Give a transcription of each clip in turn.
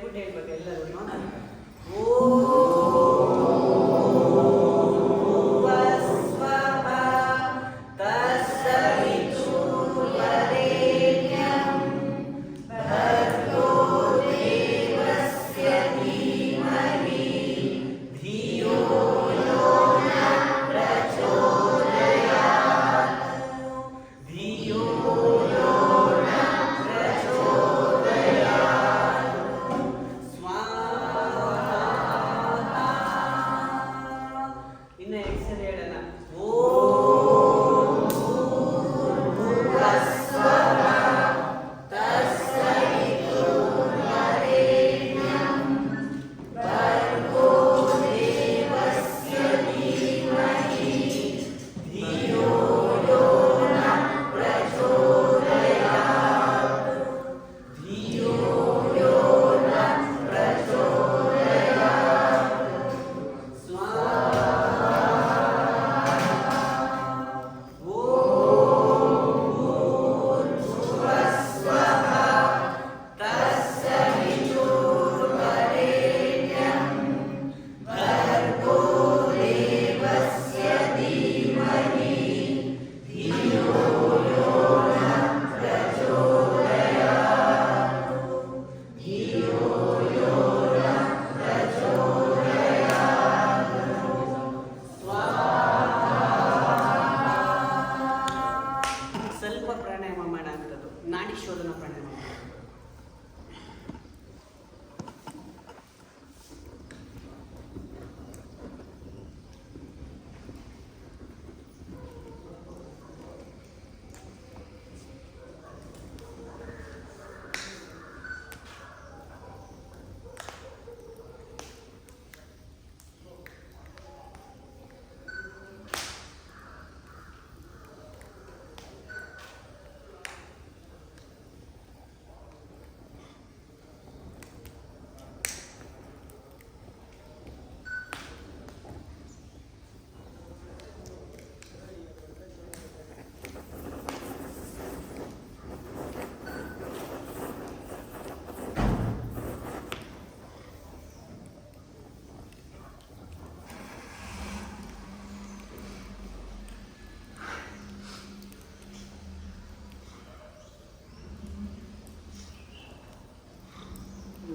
Good ಹೇಳ್ಬೇಕು ಎಲ್ಲರೂ.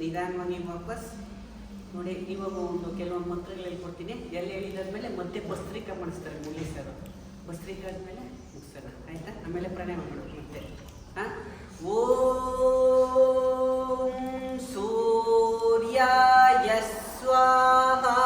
ನಿಧಾನವಾಗಿ ವಾಪಸ್ ನೋಡಿ. ಇವಾಗ ಒಂದು ಕೆಲವೊಂದು ಮಂತ್ರಗಳು ಹೇಳ್ಕೊಡ್ತೀನಿ. ಎಲ್ಲಿ ಹೇಳಿದಾದ್ಮೇಲೆ ಮತ್ತೆ ಭಸ್ತ್ರಿಕಾ ಮಾಡಿಸ್ತಾರೆ ಮುಗಿಸ್ತಾರೆ. ಭಸ್ತ್ರಿಕಾ ಆದಮೇಲೆ ಮುಗಿಸ್ತಾರೆ, ಆಯಿತಾ? ಆಮೇಲೆ ಪ್ರಾಣಾಯಾಮ ಮಾಡೋದು ಮತ್ತೆ. ಹಾಂ, ಓಂ ಸೂರ್ಯಾಯ ಸ್ವಾಹಾ.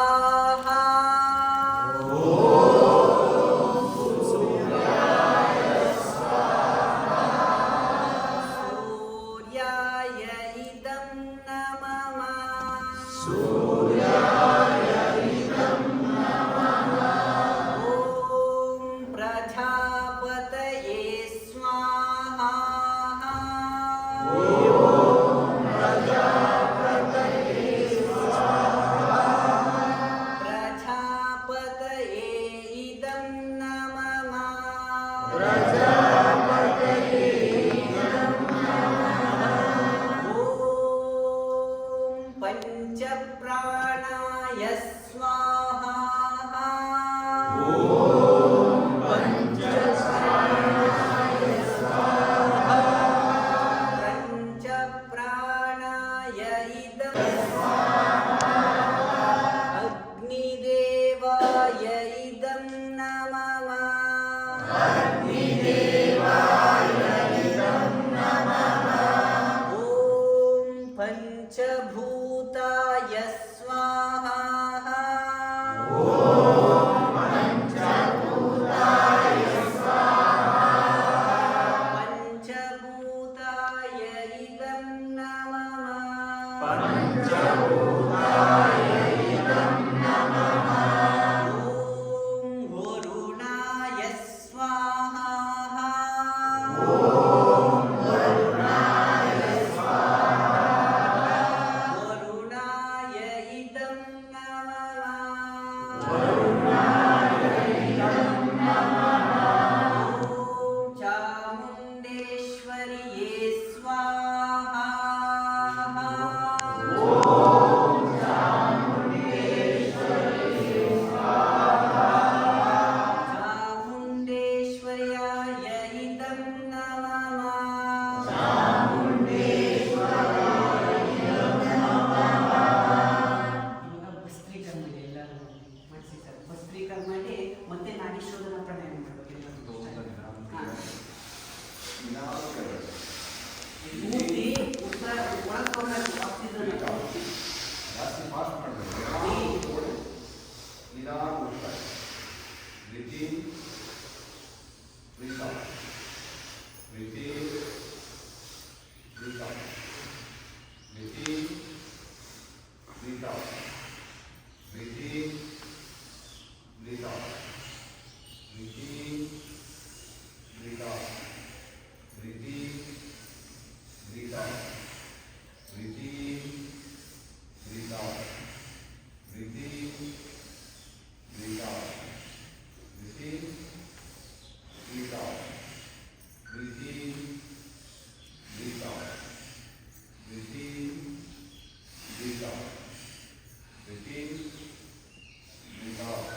पंचप्राणाय स्वाहा. पंचप्राणाय इदं अग्निदेवाय इदं नमः. ॐ पंचभूताय स्वाहा. Repeat. Breathe out.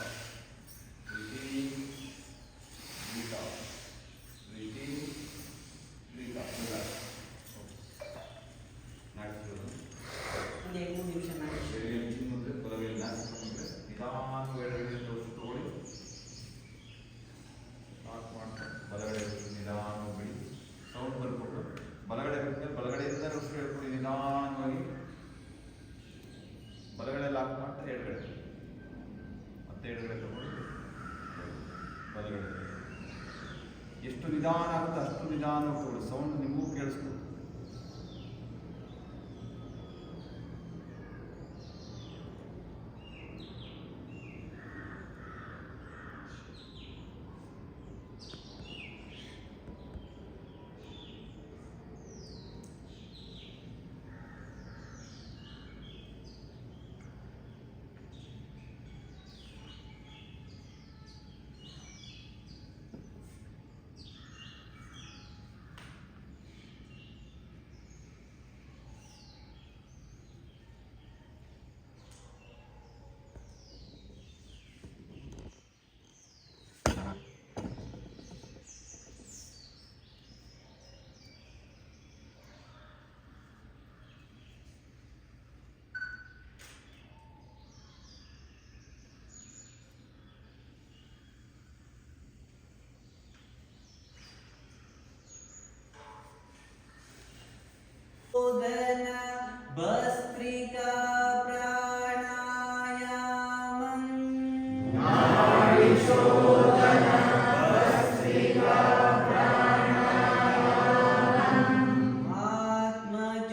Repeat. Breathe out. Repeat. Breathe out. Relax. ಒಂದು 2-3 ನಿಮಿಷ ಮಾಡಿ. ಮುಂದೆ ಬಲಗೈಯಲ್ಲಿ ನಿಧಾನವಾಗಿ ಎಡಗಡೆಯಿಂದ ತಗೊಳ್ಳಿ. ಲಾಕ್ ಮಾಡ್ಕೊಂಡು ಬಲಗಡೆ ನಿಧಾನವಾಗಿ ಬಿಡಿ. ಸೌಂಡ್ ಬರ್ಕೊಂಡು ಬಲಗಡೆ ಬಿಟ್ಟರೆ ಬಲಗಡೆಯಿಂದ ಉಸಿರು ಹೇಳ್ಕೊಳ್ಳಿ ನಿಧಾನವಾಗಿ. ಬಲಗಡೆ ಲಾಕ್ ಮಾಡ್ತಾ ಎಡಗಡೆ ಮತ್ತೆ ಎಡಗಡೆ ತಗೊಂಡು ಬಲಗಡೆ. ಎಷ್ಟು ನಿಧಾನ ಆಗುತ್ತೆ ಅಷ್ಟು ನಿಧಾನವಾಗಿ ತಗೊಳ್ಳಿ. ಸೌಂಡ್ ನಿಮಗೂ ಕೇಳಿಸ್ಬೋದು. ಭಸ್ತ್ರಿಕಾ ಪ್ರಾಣಾಯಾಮಂ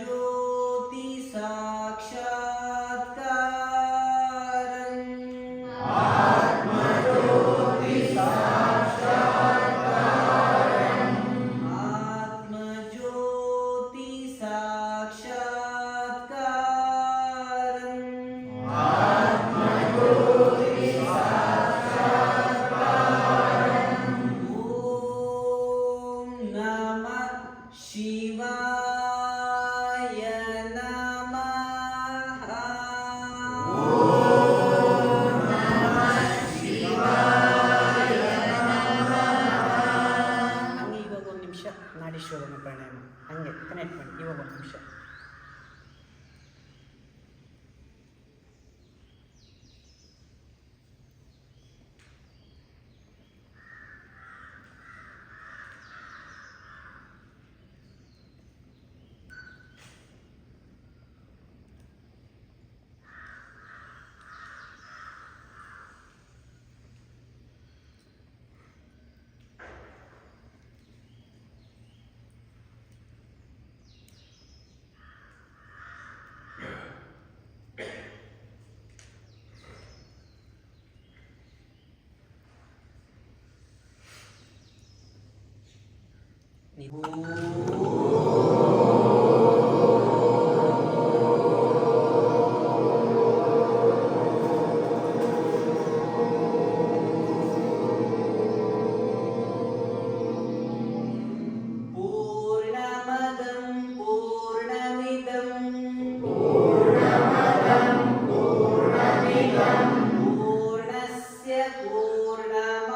ಆತ್ಮಜ್ಯೋತಿ ಸಾಕ್ಷಾತ್ಕಾರಂ ಆತ್ಮಜ್ಯೋತಿ ಓಂ ನಮಃ ಶಿವಾಯ ನಮಃ. ಹಂಗೆ ಇವಾಗ ಒಂದು ನಿಮಿಷ ನಾಡೀಶ್ವರನ ಪ್ರಾಣಾಯಾಮ ಹಂಗೆ ಕನೆಕ್ಟ್ ಮಾಡಿ. ಇವಾಗ ಒಂದು ನಿಮಿಷ. ನೀವು ಪೂರ್ಣಮದಂ ಪೂರ್ಣಮಿದಂ ಪೂರ್ಣಸ್ಯ ಪೂರ್ಣಮಾದಾಯ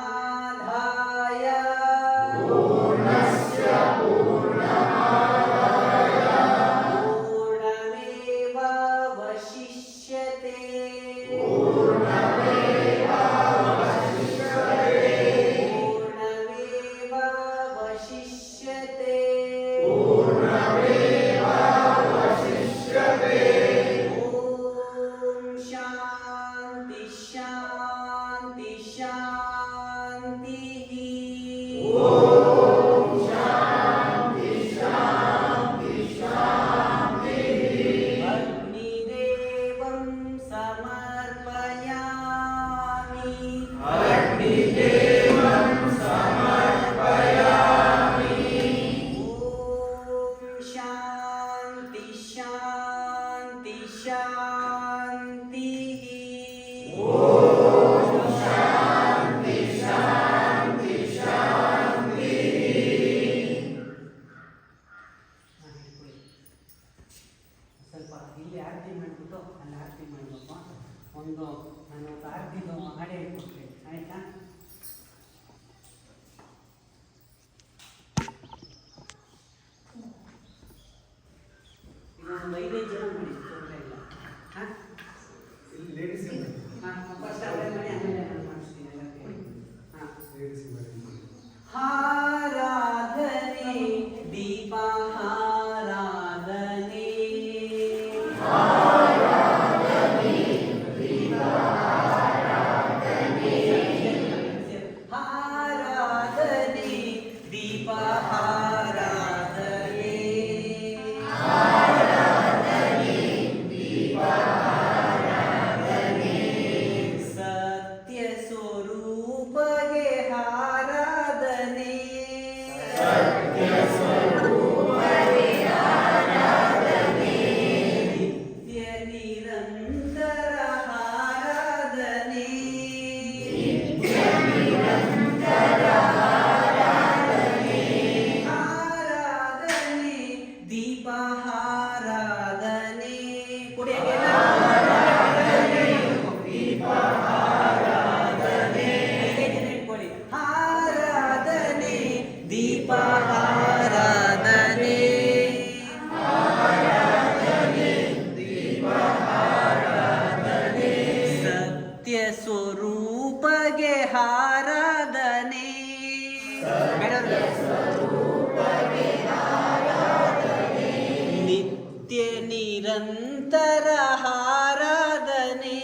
ಪೂರ್ಣಮೇವಾವಶಿಷ್ಯತೆ. ಪೂರ್ಣಮೇವಾವಶಿಷ್ಯತೆ. ಓಂ ಶಾಂತಿ ಶಾಂತಿ ಶಾಂತಿ. ಅಗ್ನಿದೇವಂ ಸಮರ್ಪಯಾಮಿ. ಓಂ ಶಾಂತಿ ಶಾಂತಿ ಶಾಂತಿ. ಸ್ವಲ್ಪ ಇಲ್ಲಿ ಆರತಿ ಮಾಡಿಬಿಟ್ಟು ಒಂದು ನಾನು ಆರ್ತಿದ್ದು ಹಾಡು ಹೇಳ್ಕೊಡ್ತೀನಿ ಆಯಿತಾ? ಈಗ ಒಂದು 5 ಜನ ಮಾಡಿ ತೊಂದರೆ ಇಲ್ಲ. ಹಾಂ ಇಲ್ಲಿ ಲೇಡೀಸ್ ಹಾಂ ಫಸ್ಟ್ ಅವರೇ ಮಾಡಿ ಆಮೇಲೆ ನಾನು ಮಾಡಿಸ್ತೀನಿ ಎಲ್ಲರಿಗೆ. ಹಾಂ ಲೇಡೀಸ್ ಆರಾಧನೆ ದೀಪಾರಾಧನೆ ಆರಾಧನೆ ದೀಪಾರಾಧನೆ ಸತ್ಯ ಸ್ವರೂಪಗೆ ಆರಾಧನೆ ನಿತ್ಯ ನಿರಂತರ ಆರಾಧನೆ ಆರಾಧನೆ ದೀಪಾರಾಧನೆ ಆರಾಧನೆ ದೀಪಾರಾಧನೆ ಸತ್ಯ ಸ್ವರೂಪಗೆ ಆರಾಧನೆ ನಿತ್ಯ ನಿರಂತರ ಆರಾಧನೆ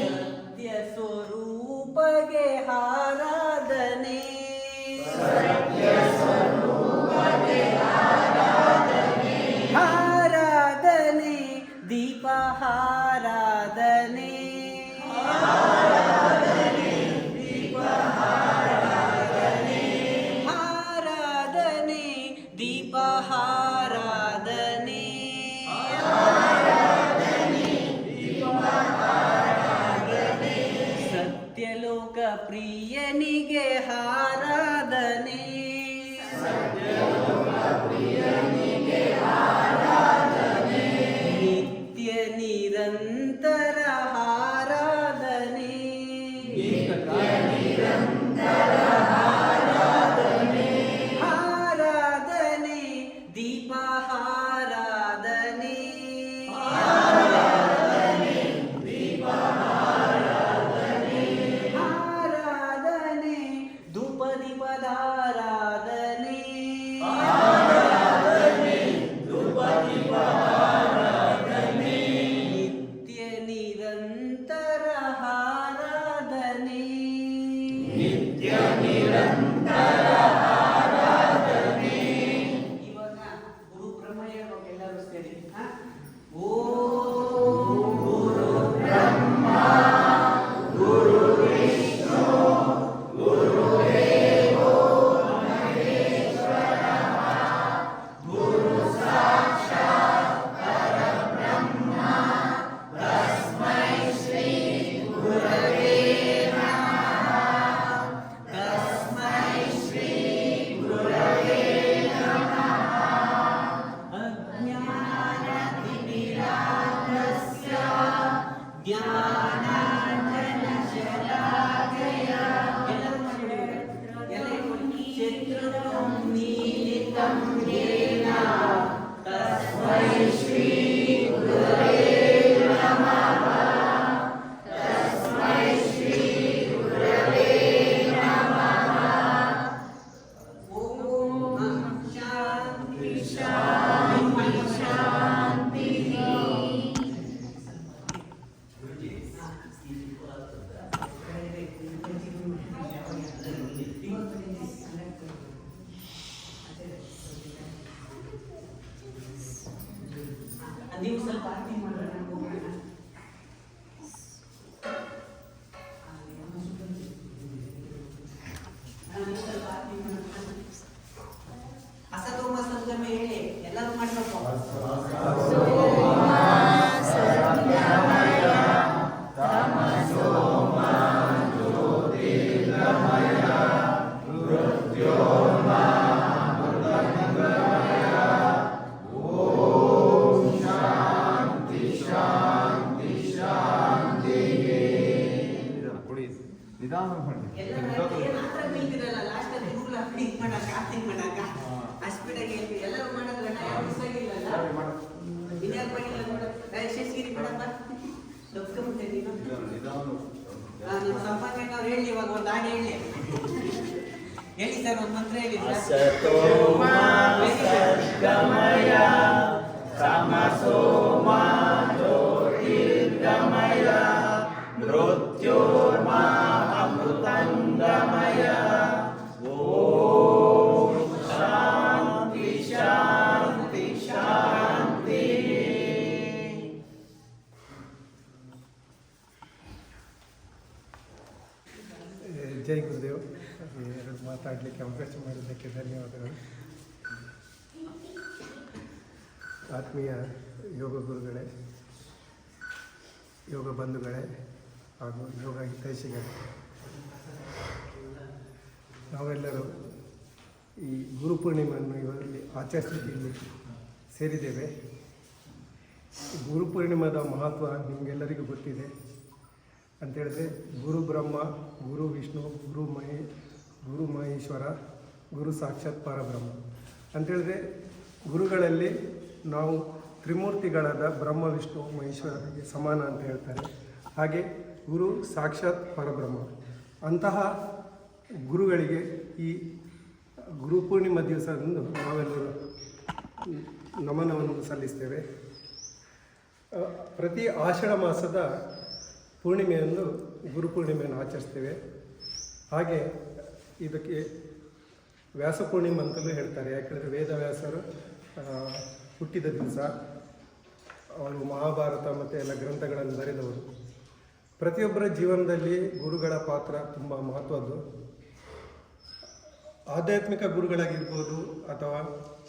ಸತ್ಯ ಸ್ವರೂಪಗೆ ಆರಾಧನೆ ಆರಾಧನೆ ದೀಪ ಆರಾಧನೆ ಆರಾಧನೆ ದೀಪ ಆರಾಧನೆ ಸತ್ಯಲೋಕ ಪ್ರಿಯನಿಗೆ ಆರಾಧನೆ ನಿತ್ಯ ನಿರಂತರ ಆರಾಧನೆ ಆರಾಧನೆ ದೀಪ ಆರಾಧನೆ ಆರಾಧನೆ ಧೂಪ ದೀಪದ ಆರಾಧನೆ ನಿತ್ಯ ನಿರಂತರ ಆರಾಧನೆ ಇವಾಗ ಗುರು ಬ್ರಹ್ಮ ಹೇಳ್ಬೇಕು ಎಲ್ಲರೂ ಸೇರಿ. ಓಂ ಗುರು ಬ್ರಹ್ಮ ಗುರು ವಿಷ್ಣು ಗುರು ದೇವೋ ಮಹೇಶ್ವರ ಗುರು ಸಾಕ್ಷಾತ್ ಪರಬ್ರಹ್ಮ ತಸ್ಮೈ ಶ್ರೀ ಗುರವೇ ನಮಃ ತಸ್ಮೈ ಶ್ರೀ ಗುರವೇ ನಮಃ ಅಜ್ಞಾನತಿಮಿರಾಂಧಸ್ಯ ಜ್ಞಾನಾಂಜನಶಲಾಕಯ ಎಲ್ಲರೂ ಮಾಡಿ ಶತ್ರುಂ ನೀಲಿತಂ ಯೇನ ತಸ್ಮೈ ಶ್ರೀ ಗುರವೇ ನಮಃ ತಸ್ಮೈ ಶ್ರೀ ಗುರವೇ ನಮಃ ಓಂ ಶಾಂತಿ ಶಾಂತಿ ಶಾಂತಿ ನೀವು ಸ್ವಲ್ಪ ಆರತಿ ಮಾಡೋಣ ಹೋಗೋಣ. ನೀವು ಸ್ವಲ್ಪ ಆರತಿ ಮಾಡೋಣ. ಅಸತೋಮ ಸದ್ಗಮ ಹೇಳಿ ಎಲ್ಲರೂ ಮಾಡಬೇಕು. ಓ ನಮ್ಮ ಸಂಪಾದನೆ ಅವ್ರು ಹೇಳಿ ಇವಾಗ ಒಂದು ಹಾಡು ಹೇಳಿ ಸರ್ ಒಂದು ಮಂತ್ರ ಹೇಳಿ ಗಮಯ ತಮಸೋಮ ಜ್ಯೋತಿರ್ಗಮಯ ಮೃತ್ಯೋರ್ಮಾ ಅಮೃತಂಗಮಯ ಓಂ ಶಾಂತಿ ಶಾಂತಿ ಶಾಂತಿ. ಜೈ ಗುರುದೇವ್. ಎರಡು ಮಾತಾಡಲಿಕ್ಕೆ ಅವಕಾಶ ಮಾಡಿದ್ದಕ್ಕೆ ಧನ್ಯವಾದಗಳು. ಆತ್ಮೀಯ ಯೋಗ ಗುರುಗಳೇ, ಯೋಗ ಬಂಧುಗಳೇ ಹಾಗೂ ಯೋಗ ಹಿತೈಷಿಗಳೇ, ನಾವೆಲ್ಲರೂ ಈ ಗುರುಪೂರ್ಣಿಮೆಯನ್ನು ಇವರಲ್ಲಿ ಆಚರಿಸಲಿಕ್ಕೆ ಇಲ್ಲಿ ಸೇರಿದ್ದೇವೆ. ಗುರುಪೂರ್ಣಿಮೆದ ಮಹತ್ವ ನಿಮಗೆಲ್ಲರಿಗೂ ಗೊತ್ತಿದೆ. ಅಂಥೇಳಿದ್ರೆ ಗುರು ಬ್ರಹ್ಮ, ಗುರು ವಿಷ್ಣು, ಗುರು ಮಹೇಶ್ವರ, ಗುರು ಸಾಕ್ಷಾತ್ ಪರಬ್ರಹ್ಮ ಅಂಥೇಳಿದ್ರೆ ಗುರುಗಳಲ್ಲಿ ನಾವು ತ್ರಿಮೂರ್ತಿಗಳಾದ ಬ್ರಹ್ಮ, ವಿಷ್ಣು, ಮಹೇಶ್ವರರಿಗೆ ಸಮಾನ ಅಂತ ಹೇಳ್ತಾರೆ. ಹಾಗೆ ಗುರು ಸಾಕ್ಷಾತ್ ಪರಬ್ರಹ್ಮ ಅಂತಹ ಗುರುಗಳಿಗೆ ಈ ಗುರುಪೂರ್ಣಿಮಾ ದಿವಸದಂದು ನಾವೆಲ್ಲರೂ ನಮನವನ್ನು ಸಲ್ಲಿಸ್ತೇವೆ. ಪ್ರತಿ ಆಷಾಢ ಮಾಸದ ಪೂರ್ಣಿಮೆಯಂದು ಗುರುಪೂರ್ಣಿಮೆಯನ್ನು ಆಚರಿಸ್ತೇವೆ. ಹಾಗೆ ಇದಕ್ಕೆ ವ್ಯಾಸ ಪೂರ್ಣಿಮೆ ಅಂತಲೂ ಹೇಳ್ತಾರೆ. ಯಾಕೆಂದರೆ ವೇದವ್ಯಾಸರು ಹುಟ್ಟಿದ ದಿವಸ, ಅವರು ಮಹಾಭಾರತ ಮತ್ತು ಎಲ್ಲ ಗ್ರಂಥಗಳನ್ನು ಬರೆದವರು. ಪ್ರತಿಯೊಬ್ಬರ ಜೀವನದಲ್ಲಿ ಗುರುಗಳ ಪಾತ್ರ ತುಂಬ ಮಹತ್ವದ್ದು. ಆಧ್ಯಾತ್ಮಿಕ ಗುರುಗಳಾಗಿರ್ಬೋದು ಅಥವಾ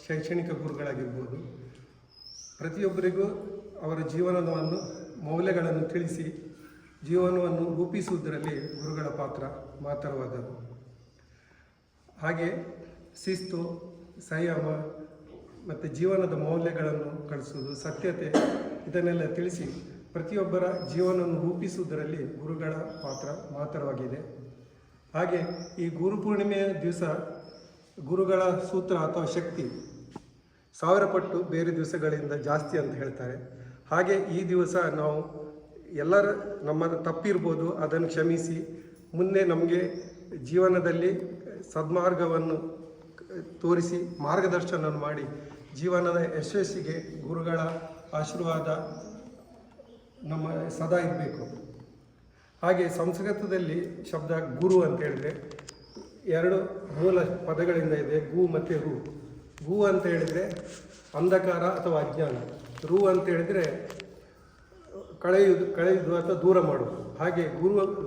ಶೈಕ್ಷಣಿಕ ಗುರುಗಳಾಗಿರ್ಬೋದು, ಪ್ರತಿಯೊಬ್ಬರಿಗೂ ಅವರ ಜೀವನವನ್ನು ಮೌಲ್ಯಗಳನ್ನು ತಿಳಿಸಿ ಜೀವನವನ್ನು ರೂಪಿಸುವುದರಲ್ಲಿ ಗುರುಗಳ ಪಾತ್ರ ಮಹತ್ತರವಾದದ್ದು. ಹಾಗೆ ಶಿಸ್ತು, ಸಂಯಮ ಮತ್ತು ಜೀವನದ ಮೌಲ್ಯಗಳನ್ನು ಕಲಿಸುವುದು, ಸತ್ಯತೆ, ಇದನ್ನೆಲ್ಲ ತಿಳಿಸಿ ಪ್ರತಿಯೊಬ್ಬರ ಜೀವನವನ್ನು ರೂಪಿಸುವುದರಲ್ಲಿ ಗುರುಗಳ ಪಾತ್ರ ಮಹತ್ತರವಾಗಿದೆ. ಹಾಗೆ ಈ ಗುರುಪೂರ್ಣಿಮೆಯ ದಿವಸ ಗುರುಗಳ ಸೂತ್ರ ಅಥವಾ ಶಕ್ತಿ 1000 ಪಟ್ಟು ಬೇರೆ ದಿವಸಗಳಿಂದ ಜಾಸ್ತಿ ಅಂತ ಹೇಳ್ತಾರೆ. ಹಾಗೆ ಈ ದಿವಸ ನಾವು ಎಲ್ಲರ ನಮ್ಮ ತಪ್ಪಿರ್ಬೋದು, ಅದನ್ನು ಕ್ಷಮಿಸಿ ಮುಂದೆ ನಮಗೆ ಜೀವನದಲ್ಲಿ ಸದ್ಮಾರ್ಗವನ್ನು ತೋರಿಸಿ ಮಾರ್ಗದರ್ಶನ ಮಾಡಿ ಜೀವನದ ಯಶಸ್ಸಿಗೆ ಗುರುಗಳ ಆಶೀರ್ವಾದ ನಮ್ಮ ಸದಾ ಇರಬೇಕು. ಹಾಗೆ ಸಂಸ್ಕೃತದಲ್ಲಿ ಶಬ್ದ ಗುರು ಅಂತ ಹೇಳಿದರೆ 2 ಮೂಲ ಪದಗಳಿಂದ ಇದೆ, ಗು ಮತ್ತು ರು. ಗು ಅಂತ ಹೇಳಿದರೆ ಅಂಧಕಾರ ಅಥವಾ ಅಜ್ಞಾನ, ರು ಅಂತ ಹೇಳಿದರೆ ಕಳೆಯುವುದು ಅಥವಾ ದೂರ ಮಾಡುವುದು. ಹಾಗೆ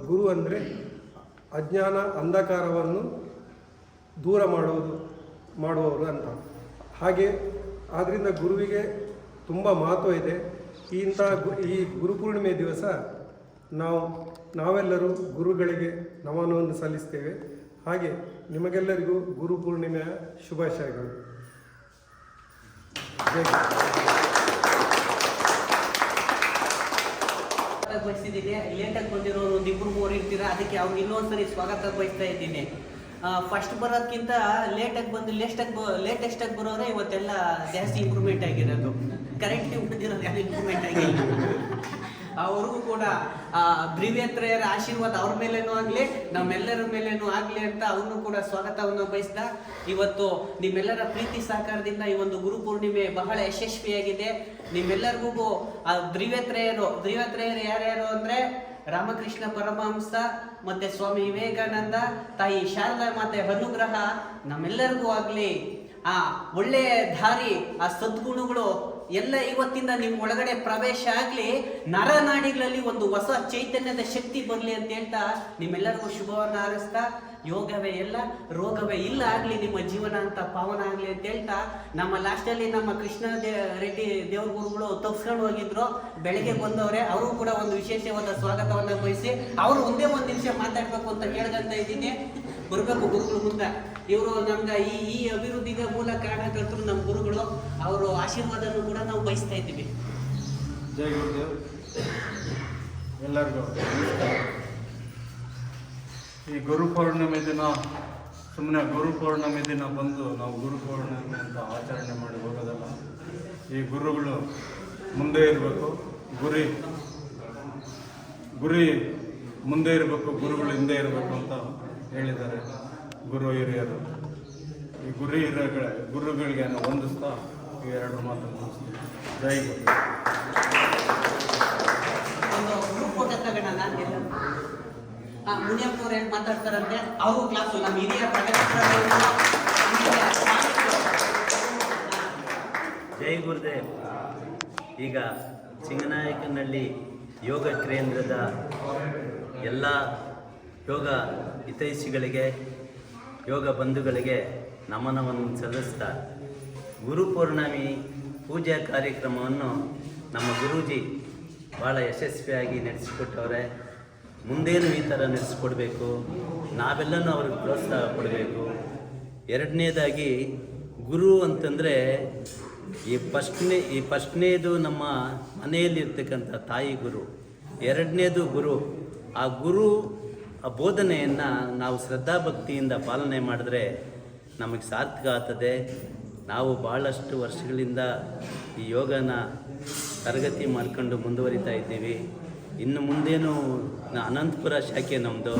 ಗುರು ಅಂದರೆ ಅಜ್ಞಾನ ಅಂಧಕಾರವನ್ನು ದೂರ ಮಾಡುವವರು ಅಂತ. ಹಾಗೆ ಆದ್ದರಿಂದ ಗುರುವಿಗೆ ತುಂಬ ಮಹತ್ವ ಇದೆ. ಈ ಗುರುಪೂರ್ಣಿಮೆ ದಿವಸ ನಾವೆಲ್ಲರೂ ಗುರುಗಳಿಗೆ ನಮನವನ್ನು ಸಲ್ಲಿಸ್ತೇವೆ. ಹಾಗೆ ನಿಮಗೆಲ್ಲರಿಗೂ ಗುರುಪೂರ್ಣಿಮೆಯ ಶುಭಾಶಯಗಳು. ಬಯಸಿದ್ದೀನಿ. ಲೇಟಾಗಿ ಬಂದಿರೋರು ಒಂದು 2-3 ಇರ್ತೀರಾ, ಅದಕ್ಕೆ ಅವ್ರಿಗೆ ಇನ್ನೊಂದ್ಸರಿ ಸ್ವಾಗತ ಬಯಸ್ತಾ ಇದ್ದೀನಿ. ಫಸ್ಟ್ ಬರೋದಕ್ಕಿಂತ ಲೇಟೆಸ್ಟಾಗಿ ಬರೋರೆ ಇವತ್ತೆಲ್ಲ ಜಾಸ್ತಿ ಇಂಪ್ರೂವ್ಮೆಂಟ್ ಆಗಿರೋದು. ಕರೆಕ್ಟ್ ಉಳಿದಿರೋದು ಯಾರು ಇಂಪ್ರೂವ್ಮೆಂಟ್ ಆಗಿಲ್ಲ. ಅವ್ರಿಗೂ ಕೂಡ ದ್ರಿವೇತ್ರಯರ ಆಶೀರ್ವಾದ ಅವ್ರ ಮೇಲೇನೂ ಆಗಲಿ, ನಮ್ಮೆಲ್ಲರ ಮೇಲೇನೂ ಆಗಲಿ ಅಂತ ಅವ್ರನ್ನೂ ಕೂಡ ಸ್ವಾಗತವನ್ನು ಬಯಸ್ತಾ, ಇವತ್ತು ನಿಮ್ಮೆಲ್ಲರ ಪ್ರೀತಿ ಸಹಕಾರದಿಂದ ಈ ಒಂದು ಗುರುಪೂರ್ಣಿಮೆ ಬಹಳ ಯಶಸ್ವಿಯಾಗಿದೆ. ನಿಮ್ಮೆಲ್ಲರಿಗೂ ದ್ರಿವೇತ್ರಯರು ಯಾರ್ಯಾರು ಅಂದರೆ ರಾಮಕೃಷ್ಣ ಪರಮಹಂಸ ಮತ್ತೆ ಸ್ವಾಮಿ ವಿವೇಕಾನಂದ, ತಾಯಿ ಶಾರದಾ ಮಾತೆ ಅನುಗ್ರಹ ನಮ್ಮೆಲ್ಲರಿಗೂ ಆಗಲಿ. ಆ ಒಳ್ಳೆಯ ದಾರಿ, ಆ ಸದ್ಗುಣಗಳು ಎಲ್ಲ ಇವತ್ತಿಂದ ನಿಮ್ಮ ಒಳಗಡೆ ಪ್ರವೇಶ ಆಗಲಿ. ನರನಾಡಿಗಳಲ್ಲಿ ಒಂದು ಹೊಸ ಚೈತನ್ಯದ ಶಕ್ತಿ ಬರಲಿ ಅಂತ ಹೇಳ್ತಾ ನಿಮ್ಮೆಲ್ಲರಿಗೂ ಶುಭವನ್ನು ಹಾರೈಸ್ತಾ, ಯೋಗವೇ ಎಲ್ಲ ರೋಗವೇ ಇಲ್ಲ ಆಗಲಿ ನಿಮ್ಮ ಜೀವನ ಅಂತ ಪಾವನ ಆಗಲಿ ಅಂತ ಹೇಳ್ತಾ, ನಮ್ಮ ಲಾಸ್ಟಲ್ಲಿ ನಮ್ಮ ಕೃಷ್ಣ ರೆಡ್ಡಿ ದೇವ್ರ ಗುರುಗಳು ತಪ್ಸ್ಕೊಂಡು ಹೋಗಿದ್ರು, ಬೆಳಗ್ಗೆ ಬಂದವ್ರೆ. ಅವರು ಕೂಡ ಒಂದು ವಿಶೇಷವಾದ ಸ್ವಾಗತವನ್ನು ಬಯಸಿ ಅವರು ಒಂದೇ ಒಂದು ನಿಮಿಷ ಮಾತಾಡಬೇಕು ಅಂತ ಕೇಳ್ಕೊಂತ ಇದ್ದೀನಿ. ಬರಬೇಕು ಗುರುಗಳು ಮುಂದೆ. ಇವರು ನಮ್ಗೆ ಈ ಅಭಿವೃದ್ಧಿಗೆ ಮೂಲ ಕಾರಣಕರ್ತರು ನಮ್ಮ ಗುರುಗಳು. ಅವರು ಆಶೀರ್ವಾದನೂ ಕೂಡ ನಾವು ಬಯಸ್ತಾ ಇದ್ದೀವಿ. ಜೈ ಗುರುದೇವ್. ಎಲ್ಲರಿಗೂ ನಮಸ್ಕಾರ. ಈ ಗುರುಪೌರ್ಣಿಮೆ ದಿನ ಸುಮ್ಮನೆ ಗುರುಪೌರ್ಣಿಮೆ ದಿನ ಬಂದು ನಾವು ಗುರುಪೌರ್ಣಿಮೆ ಅಂತ ಆಚರಣೆ ಮಾಡಿ ಹೋಗೋದಲ್ಲ. ಈ ಗುರುಗಳು ಮುಂದೆ ಇರಬೇಕು. ಗುರಿ ಮುಂದೆ ಇರಬೇಕು, ಗುರುಗಳು ಹಿಂದೆ ಇರಬೇಕು ಅಂತ ಹೇಳಿದ್ದಾರೆ ಗುರು ಹಿರಿಯರು. ಈ ಗುರುಗಳಿಗೆ ನಾವು ಹೊಂದಿಸ್ತಾ ಈ ಎರಡು ಮಾತನ್ನು ಮುಗಿಸ್ತೀವಿ. ಜೈ ಗುರು. ಒಂದು ಗ್ರೂಪ್ ಫೋಟೋ ತಗೋಣ. ಎಲ್ಲ ಮುನಿಯಪ್ಪನವ್ರು ಏನು ಮಾತಾಡ್ತಾರಂತೆ ಅವರು ಕ್ಲಾಸು ನಮ್ಮ ಹಿರಿಯ ಜೈ ಗುರುದೇವ್. ಈಗ ಸಿಂಗನಾಯಕನಹಳ್ಳಿ ಯೋಗ ಕೇಂದ್ರದ ಎಲ್ಲ ಯೋಗ ಹಿತೈಷಿಗಳಿಗೆ, ಯೋಗ ಬಂಧುಗಳಿಗೆ ನಮನವನ್ನು ಸಲ್ಲಿಸ್ತಾ ಗುರುಪೌರ್ಣಮಿ ಪೂಜಾ ಕಾರ್ಯಕ್ರಮವನ್ನು ನಮ್ಮ ಗುರೂಜಿ ಭಾಳ ಯಶಸ್ವಿಯಾಗಿ ನಡೆಸಿಕೊಟ್ಟವ್ರೆ. ಮುಂದೇನು ಈ ಥರ ನಡೆಸಿಕೊಡ್ಬೇಕು, ನಾವೆಲ್ಲನೂ ಅವ್ರಿಗೆ ಪ್ರೋತ್ಸಾಹ ಕೊಡಬೇಕು. ಎರಡನೇದಾಗಿ ಗುರು ಅಂತಂದರೆ ಈ ಫಸ್ಟ್ನೇದು ನಮ್ಮ ಮನೆಯಲ್ಲಿರ್ತಕ್ಕಂಥ ತಾಯಿ ಗುರು, ಎರಡನೇದು ಗುರು. ಆ ಗುರು ಆ ಬೋಧನೆಯನ್ನು ನಾವು ಶ್ರದ್ಧಾಭಕ್ತಿಯಿಂದ ಪಾಲನೆ ಮಾಡಿದ್ರೆ ನಮಗೆ ಸಾರ್ಥಕ ಆಗ್ತದೆ. ನಾವು ಭಾಳಷ್ಟು ವರ್ಷಗಳಿಂದ ಈ ಯೋಗನ ತರಗತಿ ಮಾಡ್ಕೊಂಡು ಮುಂದುವರಿತಾ ಇದ್ದೀವಿ. ಇನ್ನು ಮುಂದೇನು ಅನಂತಪುರ ಶಾಖೆ ನಮ್ಮದು,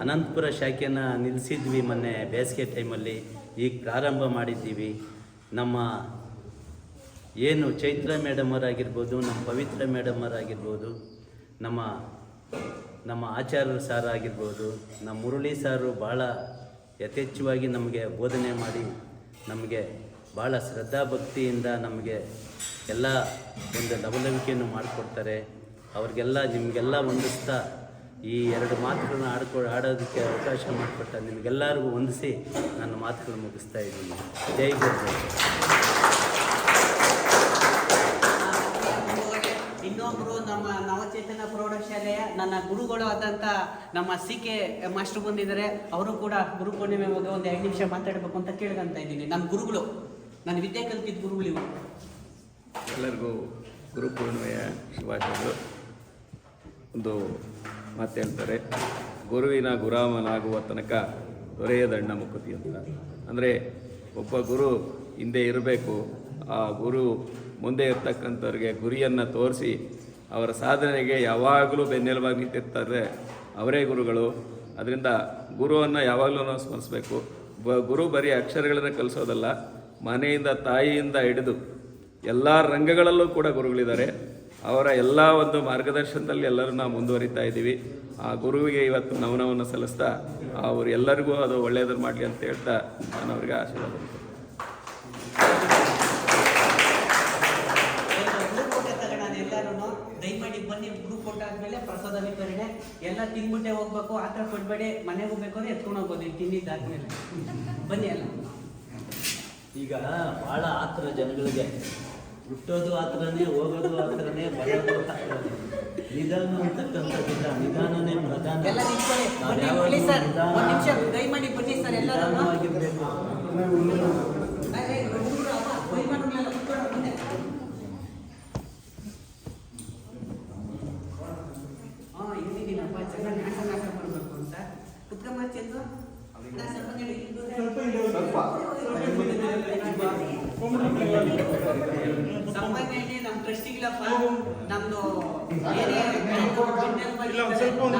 ಅನಂತಪುರ ಶಾಖೆನ ನಿಲ್ಲಿಸಿದ್ವಿ ಮೊನ್ನೆ ಬೇಸಿಗೆ ಟೈಮಲ್ಲಿ. ಈಗ ಪ್ರಾರಂಭ ಮಾಡಿದ್ದೀವಿ. ನಮ್ಮ ಏನು ಚೈತ್ರ ಮೇಡಮ್ ಅವರಾಗಿರ್ಬೋದು, ನಮ್ಮ ಪವಿತ್ರ ಮೇಡಮ್ ಅವರಾಗಿರ್ಬೋದು, ನಮ್ಮ ಆಚಾರ್ಯರು ಸಾರ್ ಆಗಿರ್ಬೋದು, ನಮ್ಮ ಮುರಳಿ ಸಾರು ಭಾಳ ಯಥೇಚ್ಛವಾಗಿ ನಮಗೆ ಬೋಧನೆ ಮಾಡಿ ನಮಗೆ ಭಾಳ ಶ್ರದ್ಧಾಭಕ್ತಿಯಿಂದ ನಮಗೆ ಎಲ್ಲ ಒಂದು ಲವಲವಿಕೆಯನ್ನು ಮಾಡಿಕೊಡ್ತಾರೆ. ಅವ್ರಿಗೆಲ್ಲ ನಿಮಗೆಲ್ಲ ಹೊಂದಿಸ್ತಾ ಈ ಎರಡು ಮಾತುಗಳನ್ನ ಆಡೋದಕ್ಕೆ ಅವಕಾಶ ಮಾಡಿಕೊಟ್ಟ ನಿಮಗೆಲ್ಲರಿಗೂ ಹೊಂದಿಸಿ ನನ್ನ ಮಾತುಗಳು ಮುಗಿಸ್ತಾ ಇದ್ದೀನಿ. ಜೈ ಗುರುದೇವ್. ಇನ್ನೊಬ್ರು ನಮ್ಮ ನವಚೇತನ ಪ್ರೌಢಶಾಲೆಯ ನನ್ನ ಗುರುಗಳು ಆದಂಥ ನಮ್ಮ CK ಮಾಸ್ಟರ್ ಬಂದಿದ್ದಾರೆ. ಅವರು ಕೂಡ ಗುರು ಪೂರ್ಣಿಮೆ ಬಗ್ಗೆ ಒಂದು 2 ನಿಮಿಷ ಮಾತಾಡಬೇಕು ಅಂತ ಕೇಳ್ಕೊಂತ ಇದ್ದೀನಿ. ನಮ್ಮ ಗುರುಗಳು, ನನ್ನ ವಿದ್ಯೆ ಕಲ್ತಿದ್ದ ಗುರುಗಳು ಇವರು. ಎಲ್ಲರಿಗೂ ಗುರು ಪೂರ್ಣಿಮೆಯ ಶುಭಾಶಯಗಳು. ಒಂದು ಮಾತು ಹೇಳ್ತಾರೆ, ಗುರುವಿನ ಗುರಾಮನಾಗುವ ತನಕ ದೊರೆಯದಣ್ಣ ಮುಕುತಿ ಅಂತ. ಅಂದರೆ ಒಬ್ಬ ಗುರು ಹಿಂದೆ ಇರಬೇಕು. ಆ ಗುರು ಮುಂದೆ ಇರ್ತಕ್ಕಂಥವ್ರಿಗೆ ಗುರಿಯನ್ನು ತೋರಿಸಿ ಅವರ ಸಾಧನೆಗೆ ಯಾವಾಗಲೂ ಬೆನ್ನೆಲುಬಾಗಿ ನಿಂತಿರ್ತಾರೆ, ಅವರೇ ಗುರುಗಳು. ಅದರಿಂದ ಗುರುವನ್ನು ಯಾವಾಗಲೂ ನಾವು ಸ್ಮರಿಸಬೇಕು. ಗುರು ಬರೀ ಅಕ್ಷರಗಳನ್ನು ಕಲಿಸೋದಲ್ಲ, ಮನೆಯಿಂದ ತಾಯಿಯಿಂದ ಹಿಡಿದು ಎಲ್ಲ ರಂಗಗಳಲ್ಲೂ ಕೂಡ ಗುರುಗಳಿದ್ದಾರೆ. ಅವರ ಎಲ್ಲ ಒಂದು ಮಾರ್ಗದರ್ಶನದಲ್ಲಿ ಎಲ್ಲರೂ ನಾವು ಮುಂದುವರಿತಾ ಇದ್ದೀವಿ. ಆ ಗುರುವಿಗೆ ಇವತ್ತು ನಮನವನ್ನು ಸಲ್ಲಿಸ್ತಾ ಅವರು ಎಲ್ಲರಿಗೂ ಅದು ಒಳ್ಳೆಯದನ್ನು ಮಾಡಲಿ ಅಂತ ಹೇಳ್ತಾ ನಾನು ಅವರಿಗೆ ಆಶೀರ್ವಾದ ಮಾಡ್ತೀನಿ. ಗ್ರೂಪ್ ಫೋಟೋ ತಗೋಣ ಎಲ್ಲರೂ. ದಯಮಾಡಿ ಬನ್ನಿ. ಗ್ರೂಪ್ ಫೋಟೋ ಆದಮೇಲೆ ಪ್ರಸಾದ ವಿತರಣೆ ಎಲ್ಲ ತಿನ್ಬಿಟ್ಟೆ ಹೋಗ್ಬೇಕು. ಆ ಥರ ಕೊಡಬೇಡಿ. ಮನೆಗೆ ಹೋಗ್ಬೇಕು ಅಂದರೆ ಎತ್ಕೊಂಡು ಹೋಗ್ಬೋದು ತಿಂದಿದ್ದಾದ್ಮೇಲೆ. ಬನ್ನಿ ಎಲ್ಲ. ಈಗ ಭಾಳ ಆತರ ಜನಗಳಿಗೆ ಹುಟ್ಟೋದು ಆತರನೇ, ಹೋಗೋದು ಆತರನೇ, ಬರೋದು ಆತರನೇ. ನಿಧಾನ ಅಂತಕ್ಕಂಥದ್ದಿಲ್ಲ, ನಿಧಾನನೇ ಪ್ರಧಾನ. ಎಲ್ಲ ನಿಂತ್ಕೊಳ್ಳಿ. ಬನ್ನಿ ಸರ್, ಒಂದು ನಿಮಿಷ ದಯಮಾಡಿ ಬನ್ನಿ ಸರ್ ಎಲ್ಲರೂ. ನಿಧಾನವಾಗಿರ್ಬೇಕು. ಹೇಳಿದ್ದೀನಪ್ಪ ಚೆನ್ನಾಗಿ ನಾಶ ಮಾಡಬೇಕು ಅಂತ. ಕುತ್ಕೊಂಬ ಚಂದು. ಸಂಬಂಧ ನಮ್ಮ ಟ್ರಸ್ಟಿಗಳಪ್ಪ, ನಮ್ದು ಏನೇ ನಮ್ಮ ಸಂಬಂಧ